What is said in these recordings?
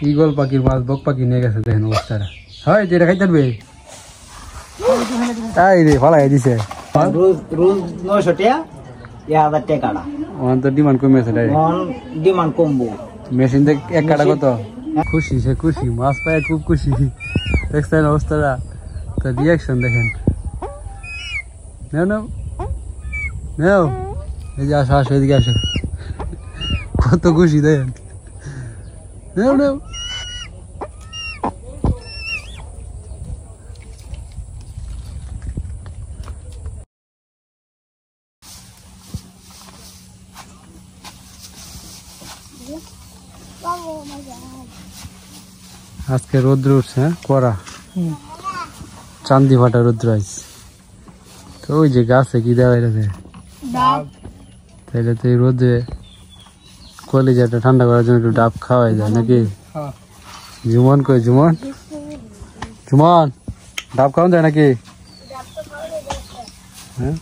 Eagle পাখির মাছ বক পাখি নিয়ে গেছে দেখেন অবস্থাটা। হয় যেটা খাইতে পারবে তাই রে ফলাই দিছে। রোজ 900 টাকা 1000 টাকা কাটা ওখান তো ডিমান্ড কমেছে ডিমান্ড কমবো। মেশিন থেকে এক কাটা কত খুশি, সে খুশি মাছ পায় খুব খুশি। দেখছেন অবস্থাটা, তো রিয়াকশন দেখেন। নাও নাও এই যে আসো আসো এদিকে আসো, কত খুশি দেখেন। নাও নাও আজকে রোদ্র উঠছে কড়া, চান্দি ফাটা রোদ্র আছে। তো ওই যে গাছে কি দেওয়া যাচ্ছে, তাইলে তো এই রোদে কলিজাটা ঠান্ডা করার জন্য একটু ডাব খাওয়াই যায় নাকি? জুমন কই জুমন, জুমন ডাব খাওয়া যায় নাকি? হ্যাঁ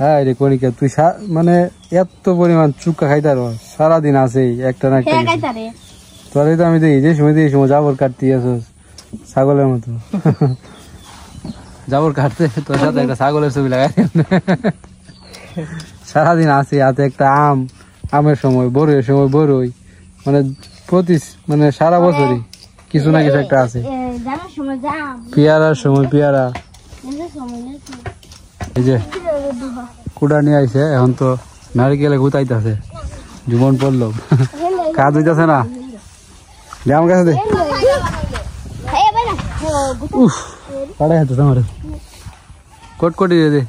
হ্যাঁ রে কণিকা, তুই মানে এত পরিমাণ চুক্কা খাইতে পারো সারাদিন আছে একটা না একটা। তোরাই তো আমি দেখি যে সময় জাবর কাটতে আসোস ছাগলের মতো। জাবর কাটতে তোর সাথে একটা ছাগলের ছবি লাগাই। সারাদিন আসি হাতে একটা আমের সময় বড়ের সময় বড়ই, মানে সারা বছরই কিছু না কিছু একটা আছে। পেয়ারার সময় পেয়ারা। এই যে কুড়া নিয়ে আইছে, এখন তো নারিকেলে গুতাইতেছে। জীবন পড়ল কাজ হইতেছে না, আমার কাছে পাড়াই হতো তোমার কটকটি দে।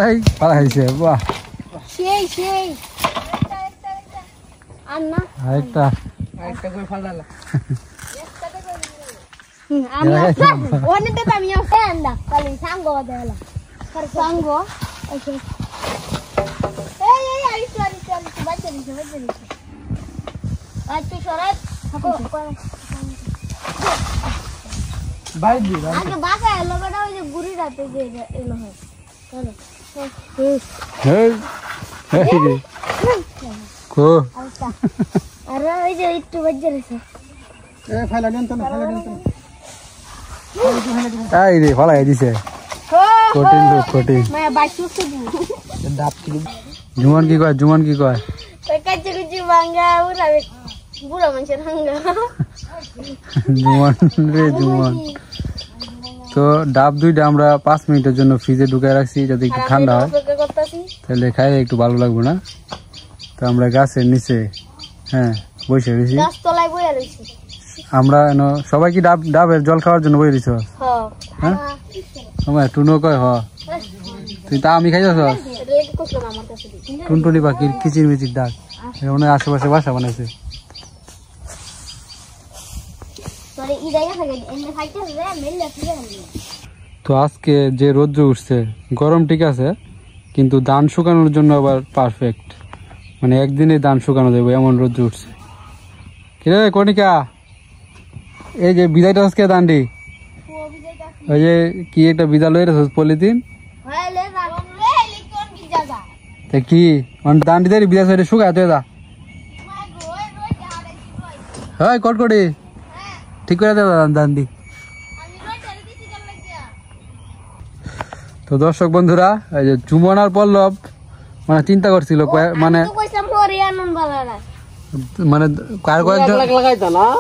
এই পাড়া হয়েছে বাহ, আরেকটা ফলাই দিছে জুমন কি কয়, জুমন কি কয়? জুমন রে জুমন। তো ডাব দুইটা আমরা 5 মিনিটের জন্য ফ্রিজে ঢুকায় রাখছি যাতে একটু ঠান্ডা হয়, তাহলে খাইলে একটু ভালো লাগবে না। তো আমরা গাছের নিচে বসে রয়েছি আমরা। সবাই কি ডাবের জল খাওয়ার জন্য বই রয়েছ? হ্যাঁ টুনো কয় হ, তুই তা আমি খাই যাচ্ছ। টুনটুনি পাখির কিচির মিচির ডাক, মনে হয় আশেপাশে বাসা বানাইছে। তো আজকে যে রোদ্র উঠছে, গরম ঠিক আছে কিন্তু ধান শুকানোর জন্য আবার পারফেক্ট, মানে একদিনে ধান শুকানো যাবে এমন রোদ্র উঠছে। কিরে কণিকা, এই যে বিদায়টা আজকে দান্ডি, ওই যে কি একটা বিদা লই রেছিস পলিথিন কি দান্ডি দেরি বিদা সাইডে শুকায় তুই দা। হয় কটকটি ঠিক করে দেবা দান্ডি। তো দর্শক বন্ধুরা, এই যে জুমন আর পল্লব মানে চিন্তা করছিল মানে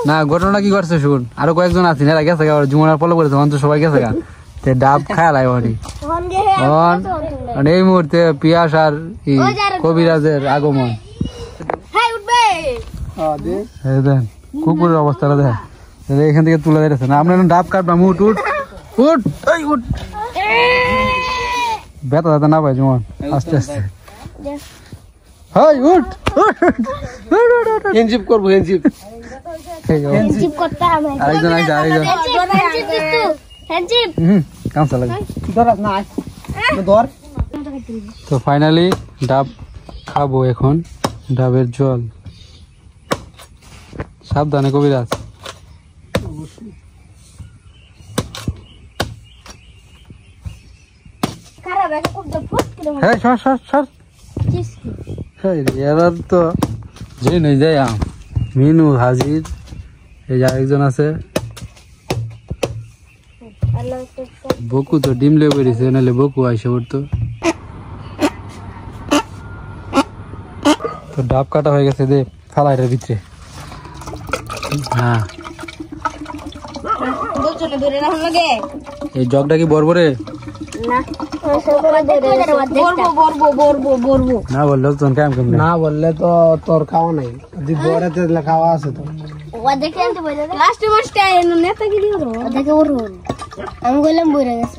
না ঘটনা কি করছে শুন, আরো কয়েকজন আছেন এরা গেছে জুমন আর পল্লব করেছে, তো সবাই গেছে গা ডাব খায়ালাই এই মুহূর্তে পিয়াস আর কবিরাজের আগমন। কুকুরের অবস্থাটা দেখ, এখান থেকে তুলে দিয়েছে না। আমরা ডাব কাটবাম, উঠ উঠ উঠ উঠ, ব্যথা ব্যথা না পাই জুমন আস্তে আস্তে। উঠ হ্যান্ডশিপ করবো, হ্যান্ডশিপ আরেকজন আইসা আরেকজন কামসা লাগে। তো ফাইনালি ডাব খাবো এখন, ডাবের জল। সাবধানে কবিরাজ। হ্যাঁ সর সর সর এরা তো যে নই যাই মেনু হাজির। এই যে আরেকজন আছে বকু, তো ডিম লে বেরিয়েছে, নাহলে বকু আইসে পড়তো। তো ডাব কাটা হয়ে গেছে, দে ফালাইটার ভিতরে। হ্যাঁ, এই জগটা কি বরবরে না বললে তো কেমন কেমন না বললে তো তোর খাওয়া নাই, বড়াতে খাওয়া আছে তো। আমি বললাম বইরা গেছে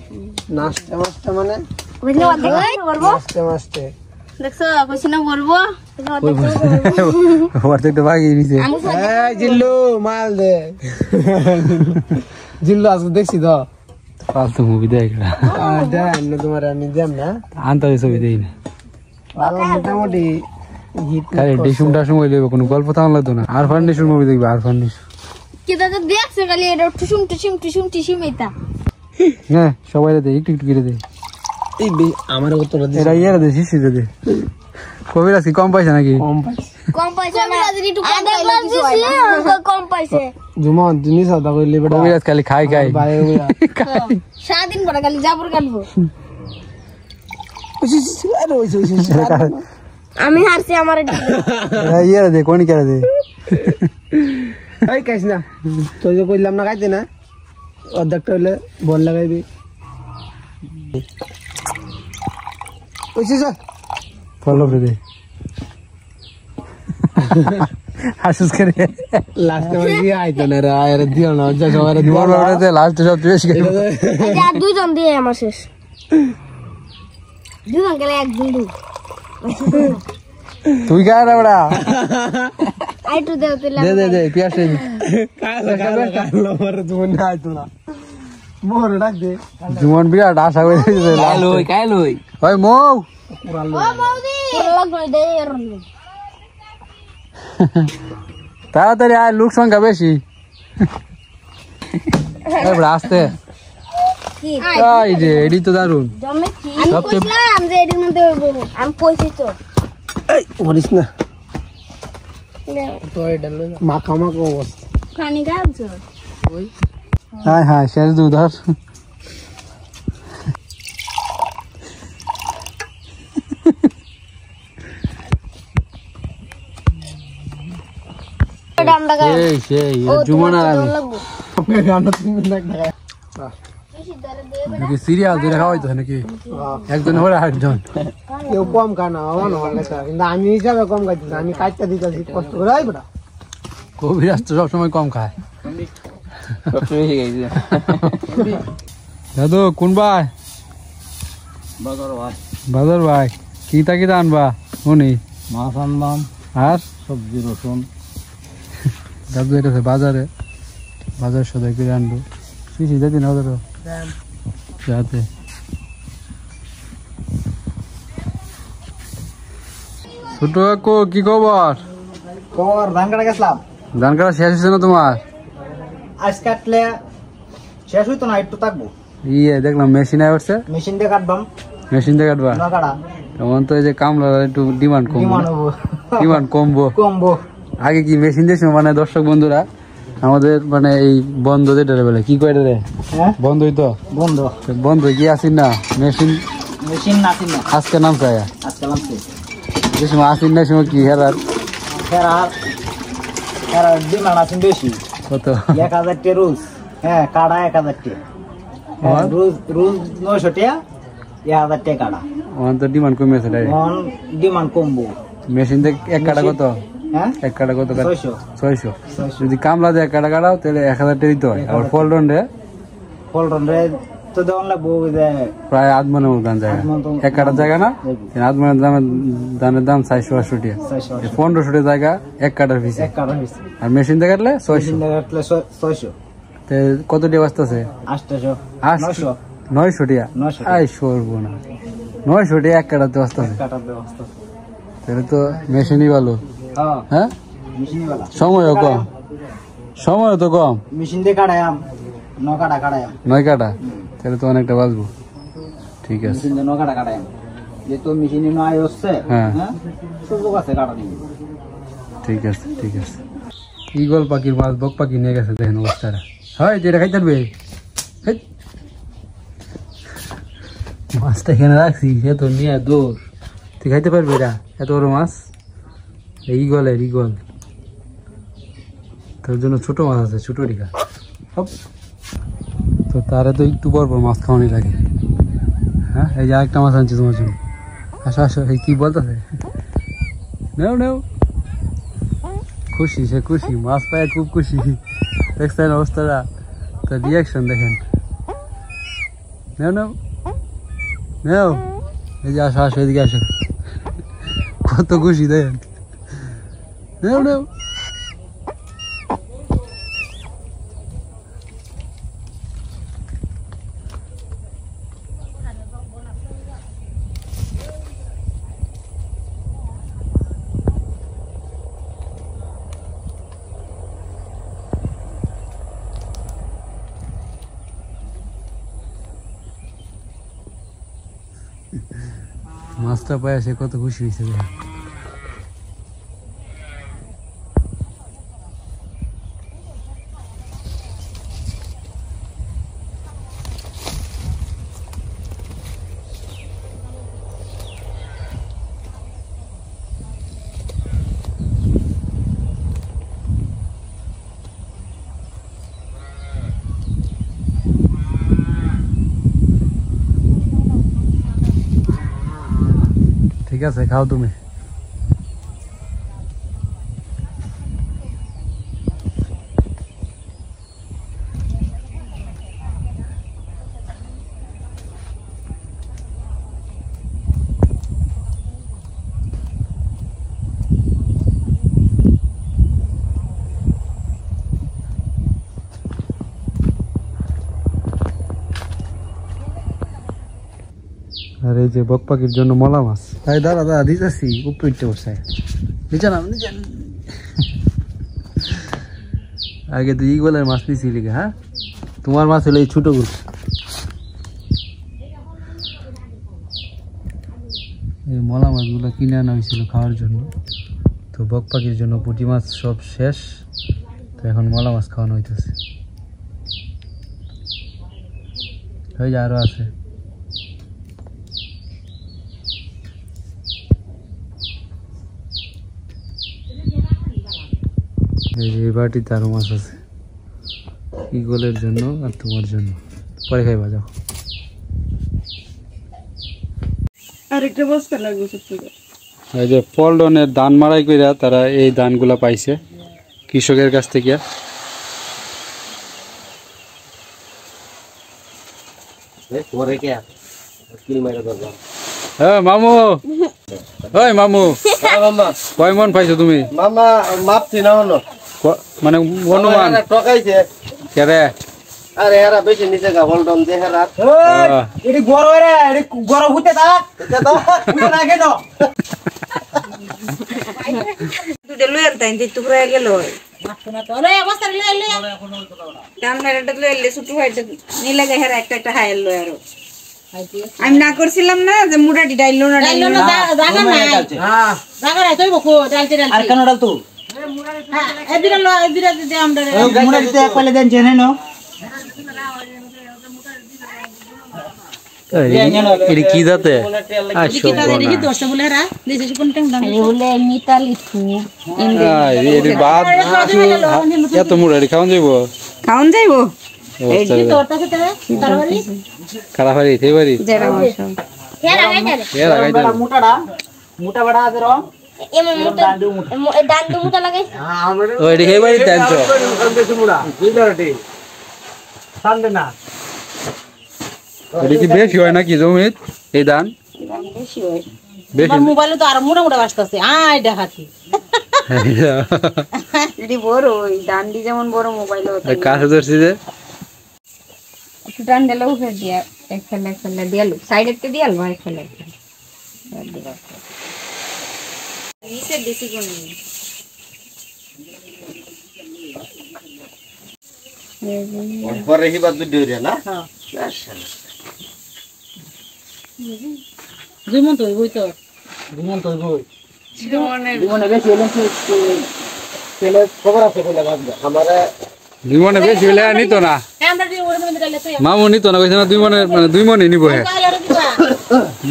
নাচতে মাস্তে মানে নাচতে মাস্তে দেখছো কইছি না বলবো অর্ধেকটা ভাগিয়ে নিছে। জিল্লু মাল দে। জিল্লু আজকে দেখছি তো ফালতু মুভি দেখ তোমার আমি দেম না আন্তাজে ছবি দেই না, ভালো মোটামুটি হিট খালি ডিসুম টাসুম হইলে কোনো গল্প থাকা লাগতো না। আর ফান্ডেশন মুভি দেখবে, আর ফান্ডেশন কি দাদা দেখছে খালি এটা টুসুম টুসুম টুসুম টুসুম এটা। হ্যাঁ সবাই দে একটু একটু করে দে। এই আমার উত্তর এরা ইয়েরা দে শিশিরে দে। কবিরাজ কি কম পাইছে নাকি? কম পাইছে না, একটু কম পাইছে। জুমন তুমি সাদা কইলে বেটা কবিরাজ খালি খাই খাই সারাদিন পরে খালি জাবর কাটবো। আমি হারছি আমার এরা ইয়েরা দে কোনি কেরা দে। এই খাইস না তো, যে কইলাম না খাইতে না, অর্ধেকটা হইলে বল লাগাইবি। ফলো করে দে হাসুস করে লাস্টে মানে কি আইতো না রে, আরে দিও না যা সবাই দিও বড় বড় দে লাস্ট সব তুই এসে যা দুইজন দিয়ে আমার শেষ। দুজন গেলে এক দুই তুই গা রে বড়া আইটু দেও তুই দে দে দে পিয়াস দে কালো মার তুমি না আইতো না মোর ডাক দে। জুমন বিরাট আশা করে দিছে কাইলই ওই মৌ পুরাল ও বৌদি লাগবে দে এরন তাড়াতাড়ি আয়, লোক সংখ্যা বেশি। এবার আসতে কি এই যে এডি তো দারুন। জমে কি আমি কইলাম যে এর মধ্যে হইব, আমি কইছি তো। এই ওরিস না তো এটা মাখা মাখা অবস্থা খানি গাবছো ওই হ্যাঁ হ্যাঁ শেষ দু ধর। ডামডা গা সেই সেই জুমন আর আমি গানা তুমি না দেখা নাকি সিরিয়াল দিয়ে খাওয়াই তো নাকি একজন হলে আরেকজন। কেউ কম খানা আমার না ভালো লাগে, কিন্তু আমি হিসাবে কম খাইছি, আমি কাটটা দিতেছি কষ্ট করে আই বেটা। কবিরাজ তো সবসময় কম খায়। দাদু কোন ভাই? বাজার ভাই কি তা কি আনবা? উনি মাছ আনলাম আর সবজি রসুন। দাদু এটা বাজারে, বাজার সদাই করে আনবো। শিশি যাতে না ধরো যাতে। ছোট কাকু কি খবর? খবর ধান কাটা গেছিলাম, ধান কাটা শেষ হয়েছে না তোমার? আজ কাটলে শেষ হইতো না, একটু থাকবো। ইয়ে দেখলাম মেশিন আসছে, মেশিন দিয়ে কাটবাম, মেশিন দিয়ে কাটবা। না কাটা তখন তো এই যে কামলা একটু ডিমান্ড কমবো, ডিমান্ড হবো, ডিমান্ড কমবো। কমবো। আগে কি মেশিন দিয়ে মানে দর্শক বন্ধুরা আমাদের মানে এই বন্ধ যেটা বলে কি কয় রে, হ্যাঁ বন্ধই তো বন্ধ, বন্ধ কি আসিন না মেশিন মেশিন নাসিন না আজকে নাম চায় আজকাল আমছে যে সময় আসিন না সময় কি হেরার হেরার হেরার ডিমান্ড আছেন বেশি। কত 1000 টি রুজ, হ্যাঁ কাটা 1000 টি, রুজ রুজ 900 টাকা, 1000 টাকা কাটা। ওখান তো ডিমান্ড কমেছে ডাইরেক্ট। এখন ডিমান্ড কমবো। মেশিন থেকে এক কাটা কত? হ্যাঁ এক কাটা কত? 600 600। যদি কামলা দিয়ে এক কাটা কাটাও তাহলে 1000 টাকা দিতে হয়। আর ফলডন রে ফলটন রে তো দেওয়ান লাগবো, যে প্রায় আধ মনের দাম জায়গা, এক কাটার জায়গা না আধ মনের ধানের দাম 400-800 টাকা, 1500 টাকা জায়গা এক কাটার পিছে। এক কাটা হয়েছে, আর মেশিন দিয়ে কাটলে 600। মেশিন দিয়ে কাটলে 600, কত টাকা বাঁচতেছে? 800, 900 900 টাকা। 900 আই সরবো না, 900 টাকা এক কাটাতে বাঁচতেছে। কাটার ব্যবস্থা। তাহলে তো মেশিনই ভালো। হ্যাঁ হ্যাঁ মেশিনই বালা, সময়ও কম, সময়ও তো কম। মেশিন দিয়ে কাটায়াম 9 কাটা কাটায়াম, 9 কাটা, তাহলে তো অনেকটা বাঁচবো। ঠিক আছে, মেশিন দিয়ে 9 কাটা কাটায়াম। যেহেতু মেশিনে নয় হচ্ছে হ্যাঁ। হ্যাঁ সুযোগ আছে কাটা নিয়ে। ঠিক আছে ঠিক আছে। ঈগল পাখির মাছ বক পাখি নিয়ে গেছে, দেখেন অবস্থাটা। হয় যেটা খাইতে পারবে। হেই। মাছটা এখানে রাখছি, সে তো নিয়ে দৌড়। তুই খাইতে পারবি এটা? এত বড় মাছ ঈগলের, ঈগল। তোর জন্য ছোট মাছ আছে, ছোট ডিগা। হপ। তো তারে তো একটু পর পর মাছ খাওয়ানি লাগে। হ্যাঁ, এই যে আরেকটা মাছ আনছি তোমার জন্য। আসো আসো, এই কি বলতেছে? নেও নেও। খুশি, সে খুশি, মাছ পায় খুব খুশি। দেখছেন অবস্থাটা? তার রিয়াকশন দেখেন। নেও নেও নেও। এই যে আসো আসো, এদিকে আসো। কত খুশি দেখেন। নেও নেও। মাছটা পায় সে কত খুশি হয়েছে দেখেন। ঠিক আছে, খাও তুমি। আর এই যে বক পাখির জন্য মলা মাছ। তাই দাঁড়া দাঁড়া দিতেছি, উপরে উঠতে বসে নিচে নাম নিচে। আগে তুই ঈগলের মাছ নিয়েছিলি, হ্যাঁ? তোমার মাছ হলো এই ছোটগুলো। এই মলা মাছগুলো কিনে আনা হয়েছিল খাওয়ার জন্য। তো বক পাখির জন্য পুঁটি মাছ সব শেষ, তো এখন মলা মাছ খাওয়ানো হইতেছে। ওই যে আরো আছে। এই বাটিতে আরো মাছ আছে, ঈগলের জন্য আর তোমার জন্য। পরে খাইবা, যাও। এই যে পল্টনের ধান মারাই কইরা তারা এই ধানগুলা পাইছে কৃষকের কাছ থেকে। হ্যাঁ মামু, ওই মামু, কয় মন পাইছো তুমি? মামা মাপছি না হলো মানে অনুমান কেরে? আরে এরা বেশি নিচে গা হলডন দে হেরা এডি গরম রে, এডি গরম হইতে থাক তো উঠে না কেন দুটো লই আনতাই দিতে পুরা গেল মাছনা তো লই অবস্থা লই লই ডান মেরাটা লই এলে ছুটু হাইতে নি লাগে হেরা একটা একটা হাইল লই আরো আমি না করছিলাম না যে মুড়াটি ডাইলো না জায়গা নাই। হ্যাঁ জায়গা নাই তুই বকো ডালতে ডালতে আর কেন ডাল তুই হ্যাঁ এদিরা লো এদিরা দে আমরা মুড়াটিতে কইলে দেন জেনে নো। এর কি দাতে কি দাতে দেখি দশটা বলে রা দিছে কোন টাইম দাম বলে মিতালি ফু এর বাদ এত মুড়ারি খাওন যাইবো এই যে তোরটা খেতে তারবারি কারাবারি থেবারি জেরা মাছ কে লাগাইতে এ লাগাইতে মোটাটা মোটা বড় আছে র এম মোটা ডান্ডু মোটা লাগাই ওই দেখে বাড়ি টানছো মুড়া কি দাঁড়াটি সামনে না এটা কি বেশি হয় নাকি জমিত এই ধান? বেশি হয় বেশি মোবাইলে তো আর মোটা মোটা আসতেছে আই দেখাতি যদি বড় ওই ডান্ডি যেমন বড় মোবাইল হতো কাছে ধরছি যে একটু ডান্ডেলা উঠে দিয়া এক ফেলে দিয়ালু সাইডেতে দিয়ালু আর ফেলে নিচে বেশি কোন পরে হিবা দুধ দিও না। হ্যাঁ দুইমন তো হইবই তো বিমান তো হইবই জীবনের বিমানে বেশি হলে তেলে খবর আছে বলে ভাববে আমারে দুই মনে বেশি হলে আর নিত না আমরা দিয়ে ওরে মধ্যে গেলে তো মামু নিত না কইছে না 2 মনে মানে 2 মনে নিব হে কালে আর দিবা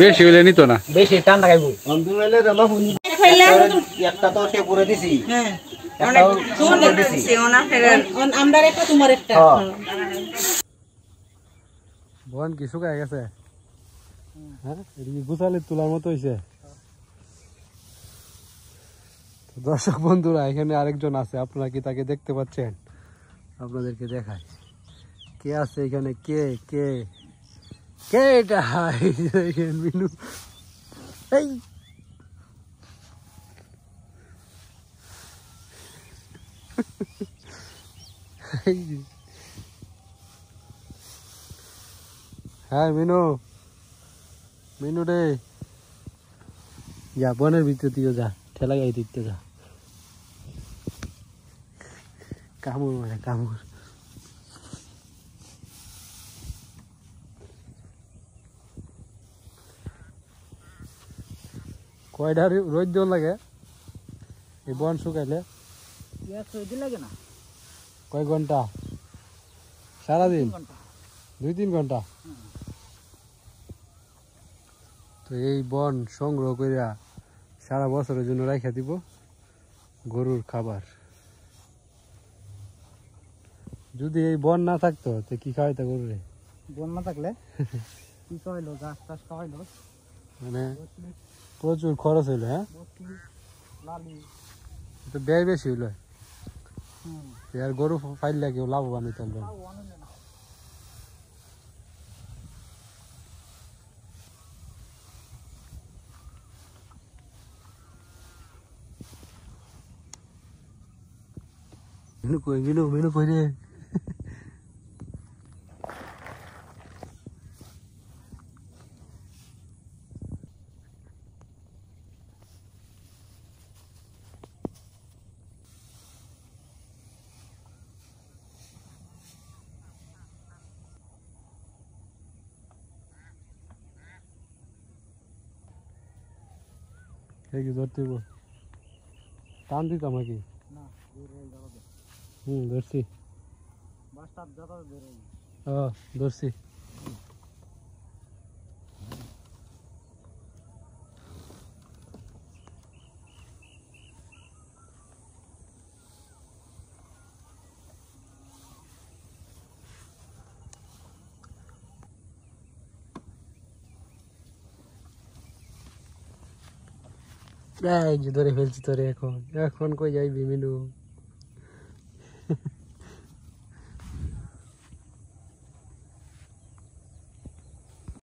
বেশি হলে নিত না বেশি ঠান্ডা খাইবো আমি মেলে রামা হুনি ফেলে একটা তো সে পুরে দিছি হ্যাঁ অনেক সুন্দর দিছে ওনা ফেরার আমরা একটা তোমার একটা বন কি শুকায় গেছে হ্যাঁ এদিকে গুছালে তোলার মতো হইছে তো দর্শক বন্ধুরা এখানে আরেকজন আছে আপনারা কি তাকে দেখতে পাচ্ছেন আপনাদেরকে দেখাই কে আছে এখানে কে কে কে এটা এই দেখেন মিনু এই এই যে। হ্যাঁ মিনু মিনু রে যা বনের ভিতরে দিও যা ঠেলা গাই দিতে যা কামড় মানে কামড় কয়টা রোদ দেওয়া লাগে এই বন শুকাইলে লাগে না কয় ঘন্টা সারাদিন 2-3 ঘন্টা তো এই বন সংগ্রহ করিয়া সারা বছরের জন্য রাখা দিব গরুর খাবার যদি এই বন না থাকতো তো কি খাওয়াইতো গরুরে বন না থাকলে কি খাওয়াইলো গাছ টাছ খাওয়াইলো মানে প্রচুর খরচ হইলো হ্যাঁ লালি তো ব্যয় বেশি হইলো আর গরু পাইলে কেউ লাভবান হইতে পারবে না। মিনু কই মিনু কই রে কি ধরতে টান দিতাম নাকি ধরছি ধরছি এই যে ধরে ফেলছি তোরে এখন কই যাইবি মিনু